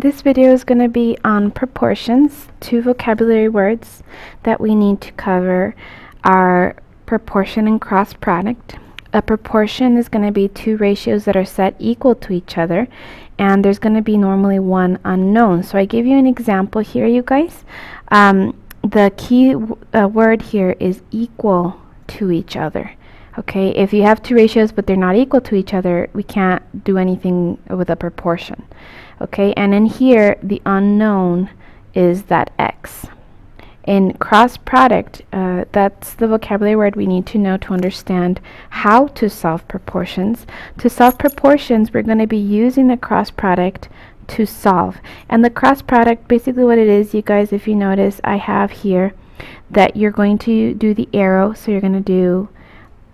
This video is going to be on proportions. Two vocabulary words that we need to cover are proportion and cross product. A proportion is going to be two ratios that are set equal to each other, and there's going to be normally one unknown. So I give you an example here, you guys. The key word here is equal to each other. Okay, if you have two ratios but they're not equal to each other, we can't do anything with a proportion. Okay, and in here the unknown is that x. In cross product, that's the vocabulary word we need to know to understand how to solve proportions. To solve proportions, we're going to be using the cross product to solve. And the cross product, basically what it is, you guys, if you notice, I have here that you're going to do the arrow, so you're going to do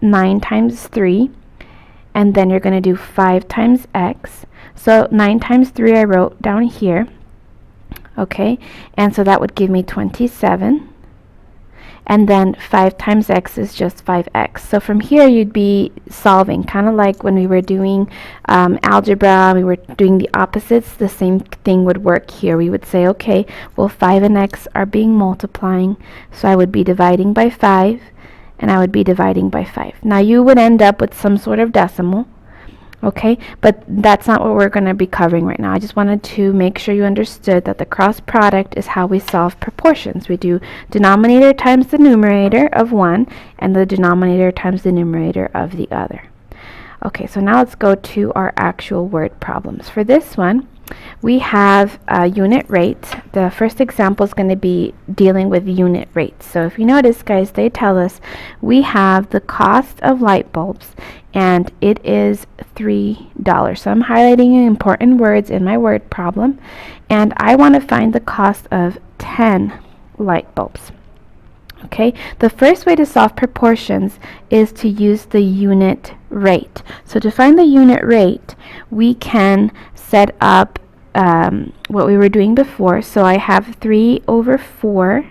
9 times 3, and then you're going to do 5 times x. So 9 times 3 I wrote down here. Okay, and so that would give me 27, and then 5 times x is just 5x. So from here you'd be solving, kind of like when we were doing algebra, we were doing the opposites. The same thing would work here. We would say, okay, well, 5 and x are being multiplying, so I would be dividing by 5, and I would be dividing by 5. Now you would end up with some sort of decimal. Okay, but that's not what we're going to be covering right now. I just wanted to make sure you understood that the cross product is how we solve proportions. We do denominator times the numerator of one and the denominator times the numerator of the other. Okay, so now let's go to our actual word problems. For this one, we have a unit rate. The first example is going to be dealing with unit rates. So if you notice, guys, they tell us we have the cost of light bulbs, and it is $3. So I'm highlighting important words in my word problem, and I want to find the cost of 10 light bulbs. Okay, the first way to solve proportions is to use the unit rate. So to find the unit rate, we can set up what we were doing before. So I have 3 over 4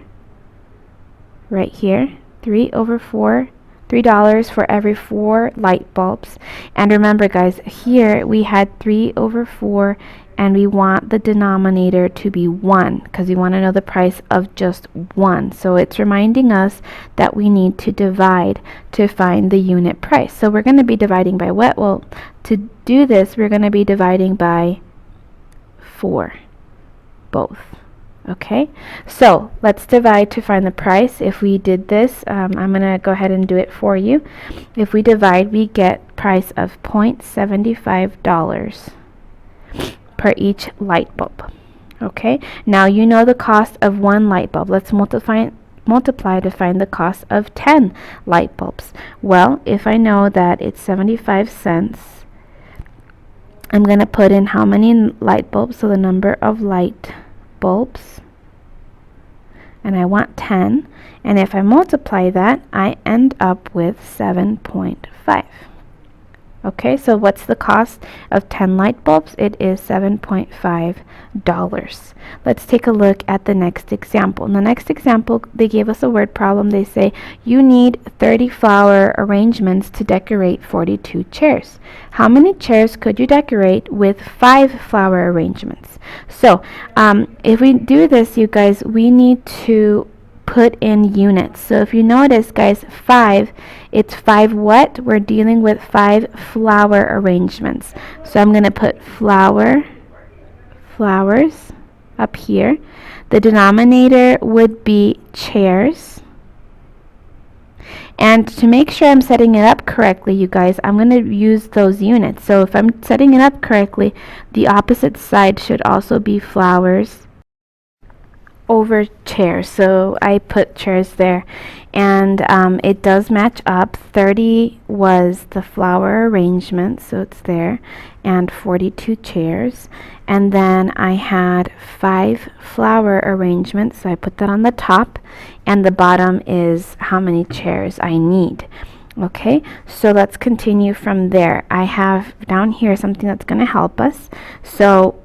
right here, 3 over 4, $3 for every 4 light bulbs. And remember, guys, here we had 3 over 4, and we want the denominator to be 1 because we want to know the price of just 1. So it's reminding us that we need to divide to find the unit price. So we're going to be dividing by what? Well, to do this, we're going to be dividing by 4, both. Okay, so let's divide to find the price. If we did this, I'm going to go ahead and do it for you. If we divide, we get price of $0.75 per each light bulb. Okay, now you know the cost of 1 light bulb. Let's multiply to find the cost of 10 light bulbs. Well, if I know that it's 75 cents, I'm going to put in how many light bulbs, so the number of light bulbs, and I want 10, and if I multiply that, I end up with 7.5. Okay, so what's the cost of 10 light bulbs? It is $7.5. Let's take a look at the next example. In the next example, they gave us a word problem. They say you need 30 flower arrangements to decorate 42 chairs. How many chairs could you decorate with 5 flower arrangements? So if we do this, you guys, we need to put in units. So if you notice, guys, 5, it's 5 what? We're dealing with 5 flower arrangements. So I'm going to put flowers up here. The denominator would be chairs. And to make sure I'm setting it up correctly, you guys, I'm going to use those units. So if I'm setting it up correctly, the opposite side should also be flowers over chairs. So I put chairs there, and it does match up. 30 was the flower arrangement, so it's there, and 42 chairs. And then I had 5 flower arrangements, so I put that on the top, and the bottom is how many chairs I need. Okay, so let's continue from there. I have down here something that's going to help us. So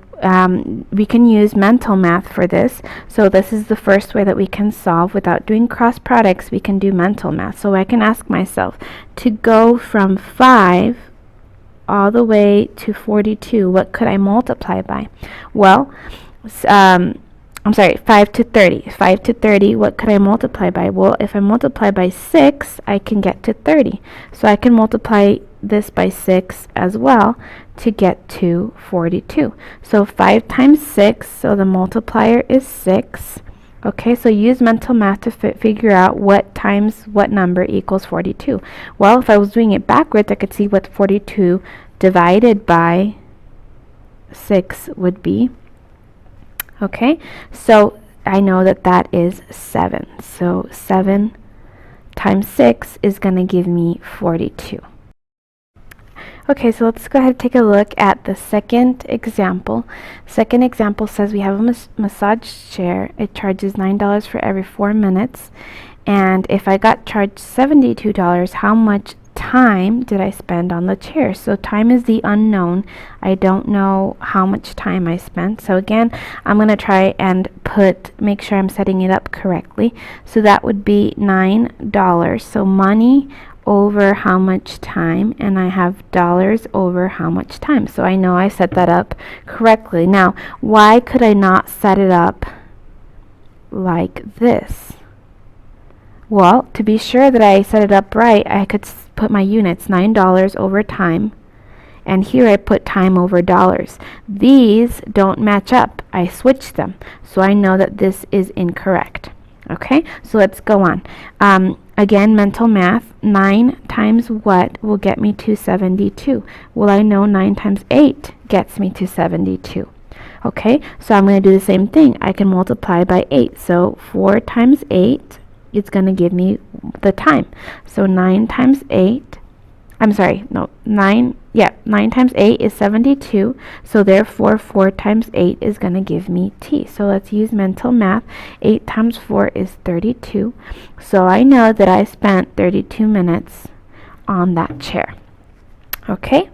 we can use mental math for this. So this is the first way that we can solve without doing cross products. We can do mental math. So I can ask myself, to go from 5 all the way to 42, what could I multiply by? Well, I'm sorry, 5 to 30. 5 to 30, what could I multiply by? Well, if I multiply by 6, I can get to 30. So I can multiply this by 6 as well to get to 42. So 5 times 6, so the multiplier is 6. Okay, so use mental math to figure out what times what number equals 42. Well, if I was doing it backwards, I could see what 42 divided by 6 would be. Okay, so I know that that is 7. So 7 times 6 is going to give me 42. Okay, so let's go ahead and take a look at the second example. Second example says we have a massage chair. It charges $9 for every 4 minutes. And if I got charged $72, how much time did I spend on the chair? So time is the unknown. I don't know how much time I spent. So again, I'm going to try and make sure I'm setting it up correctly. So that would be $9. So money over how much time, and I have dollars over how much time. So I know I set that up correctly. Now, why could I not set it up like this? Well, to be sure that I set it up right, I could put my units, $9 over time, and here I put time over dollars. These don't match up. I switched them, so I know that this is incorrect. Okay, so let's go on. Again, mental math. 9 times what will get me to 72? Well, I know 9 times 8 gets me to 72. Okay, so I'm going to do the same thing. I can multiply by 8. So 4 times 8 is going to give me the time. So 9 times 8, 9 times 8 is 72, so therefore 4 times 8 is going to give me t. So let's use mental math. 8 times 4 is 32, so I know that I spent 32 minutes on that chair. Okay,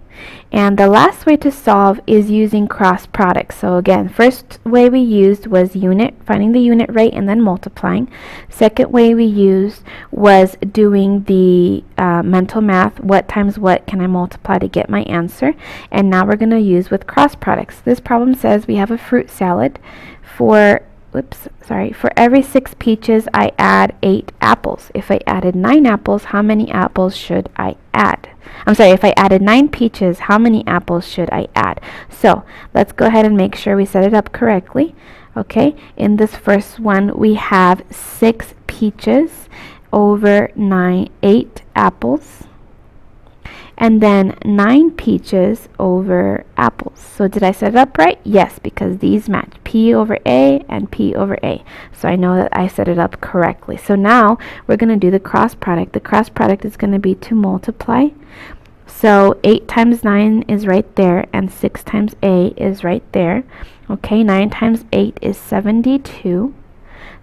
and the last way to solve is using cross products. So again, first way we used was finding the unit rate and then multiplying. Second way we used was doing the mental math, what times what can I multiply to get my answer. And now we're going to use with cross products. This problem says we have a fruit salad. For every 6 peaches, I add 8 apples. If I added 9 apples, how many apples should I add? If I added 9 peaches, how many apples should I add? So let's go ahead and make sure we set it up correctly. Okay, in this first one, we have 6 peaches over 8 apples. And then 9 peaches over apples. So did I set it up right? Yes, because these match. P over A and P over A. So I know that I set it up correctly. So now we're going to do the cross product. The cross product is going to be to multiply. So 8 times 9 is right there, and 6 times A is right there. Okay, 9 times 8 is 72.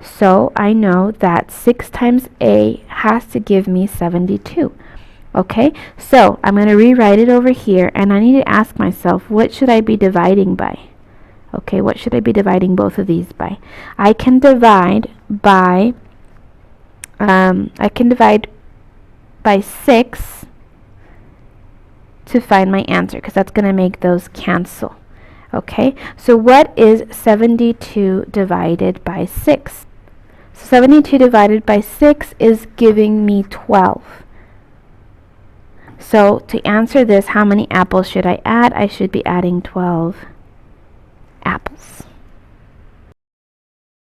So I know that 6 times A has to give me 72. Okay, so I'm going to rewrite it over here, and I need to ask myself, what should I be dividing by? Okay, what should I be dividing both of these by? I can divide by 6 to find my answer, because that's going to make those cancel. Okay, so what is 72 divided by 6? So 72 divided by 6 is giving me 12. So to answer this, how many apples should I add? I should be adding 12 apples.